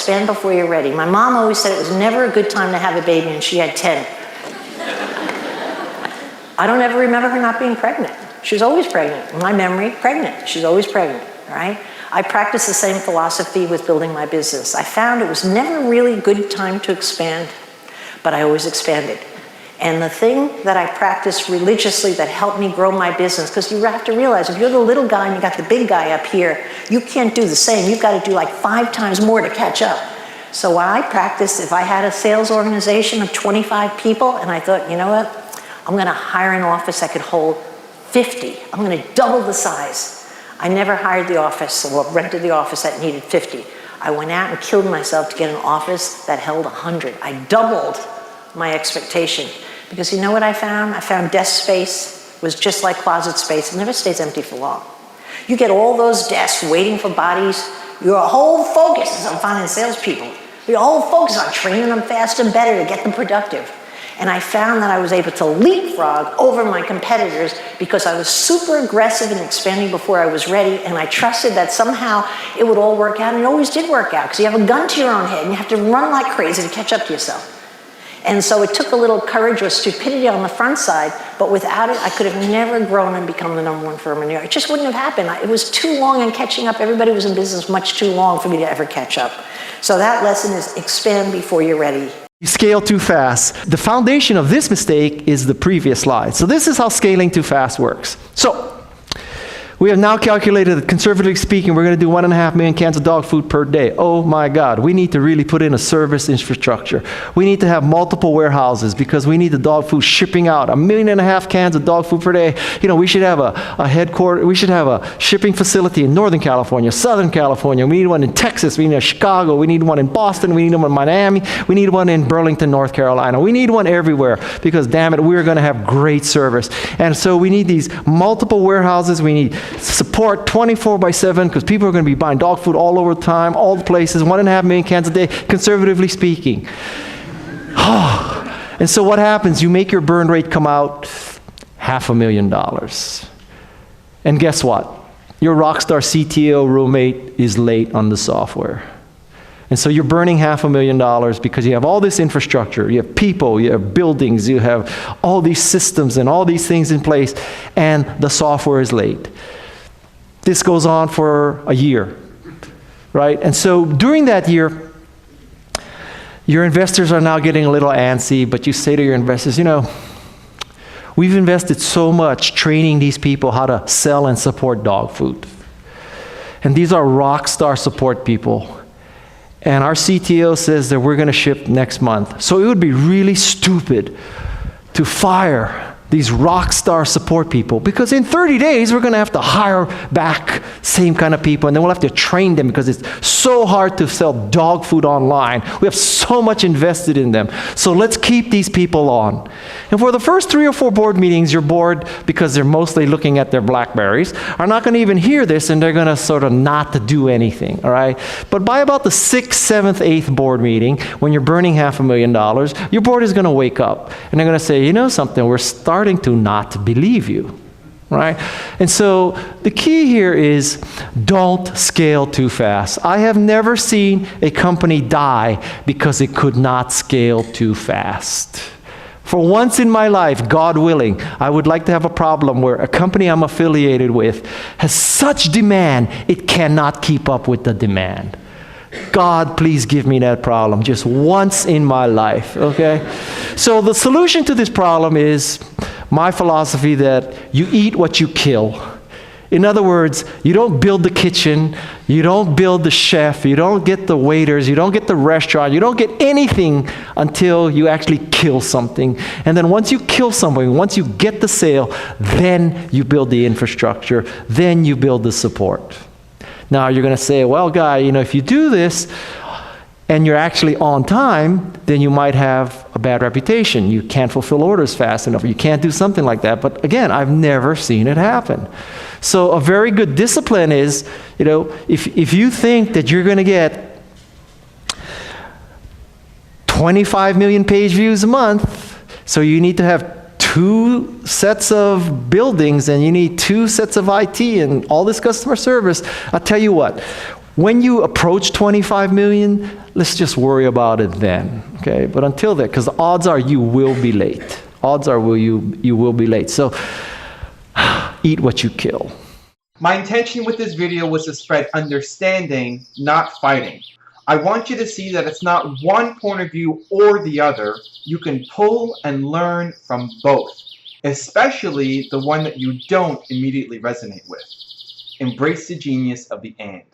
expand before you're ready. My mom always said it was never a good time to have a baby, and she had 10. I don't ever remember her not being pregnant. She was always pregnant. In my memory, pregnant. She's always pregnant, right? I practiced the same philosophy with building my business. I found it was never really a good time to expand, but I always expanded. And the thing that I practiced religiously that helped me grow my business, because you have to realize if you're the little guy and you got the big guy up here, you can't do the same. You've got to do like 5 times more to catch up. So what I practiced, if I had a sales organization of 25 people and I thought, you know what, I'm going to hire an office that could hold 50. I'm going to double the size. I never hired the office or rented the office that needed 50. I went out and killed myself to get an office that held 100. I doubled my expectation. Because you know what I found? I found desk space was just like closet space. It never stays empty for long. You get all those desks waiting for bodies. Your whole focus is on finding salespeople. Your whole focus is on training them faster and better to get them productive. And I found that I was able to leapfrog over my competitors because I was super aggressive in expanding before I was ready, and I trusted that somehow it would all work out, and it always did work out because you have a gun to your own head and you have to run like crazy to catch up to yourself. And so it took a little courage or stupidity on the front side, but without it, I could have never grown and become the #1 firm in New York. It just wouldn't have happened. It was too long in catching up. Everybody was in business much too long for me to ever catch up. So that lesson is expand before you're ready. You scale too fast. The foundation of this mistake is the previous slide. So this is how scaling too fast works. So we have now calculated that, conservatively speaking, we're going to do 1.5 million cans of dog food per day. Oh my God, we need to really put in a service infrastructure. We need to have multiple warehouses because we need the dog food shipping out. 1.5 million cans of dog food per day. You know, we should have a headquarters, we should have a shipping facility in Northern California, Southern California. We need one in Texas, we need one in Chicago, we need one in Boston, we need one in Miami, we need one in Burlington, North Carolina. We need one everywhere because, damn it, we're going to have great service. And so we need these multiple warehouses. We need support 24/7 because people are going to be buying dog food all over the time, all the places, 1.5 million cans a day, conservatively speaking. And so what happens? You make your burn rate come out $500,000. And guess what? Your rockstar CTO roommate is late on the software. And so you're burning $500,000 because you have all this infrastructure, you have people, you have buildings, you have all these systems and all these things in place, and the software is late. This goes on for a year, right? And so during that year, your investors are now getting a little antsy, but you say to your investors, you know, we've invested so much training these people how to sell and support dog food. And these are rock star support people. And our CTO says that we're going to ship next month. So it would be really stupid to fire these rock star support people because in 30 days we're going to have to hire back same kind of people, and then we'll have to train them because it's so hard to sell dog food online. We have so much invested in them. So let's keep these people on. And for the first 3 or 4 board meetings, your board, because they're mostly looking at their Blackberries, are not going to even hear this, and they're going to sort of not do anything, all right? But by about the 6th, 7th, 8th board meeting, when you're burning $500,000, your board is going to wake up, and they're going to say, you know something, we're starting to not believe you, right? And so the key here is don't scale too fast. I have never seen a company die because it could not scale too fast. For once in my life, God willing, I would like to have a problem where a company I'm affiliated with has such demand, it cannot keep up with the demand. God, please give me that problem just once in my life, okay? So the solution to this problem is my philosophy that you eat what you kill. In other words, you don't build the kitchen, you don't build the chef, you don't get the waiters, you don't get the restaurant, you don't get anything until you actually kill something. And then once you kill something, once you get the sale, then you build the infrastructure, then you build the support. Now you're going to say, well, Guy, you know, if you do this and you're actually on time, then you might have a bad reputation. You can't fulfill orders fast enough. You can't do something like that. But again, I've never seen it happen. So a very good discipline is, you know, if you think that you're going to get 25 million page views a month, so you need to have 2 sets of buildings and you need 2 sets of IT and all this customer service, I'll tell you what, When you approach 25 million, let's just worry about it then, okay? But until then, because the odds are you will be late. Odds are you will be late. So eat what you kill. My intention with this video was to spread understanding, not fighting. I want you to see that it's not one point of view or the other. You can pull and learn from both, especially the one that you don't immediately resonate with. Embrace the genius of the and.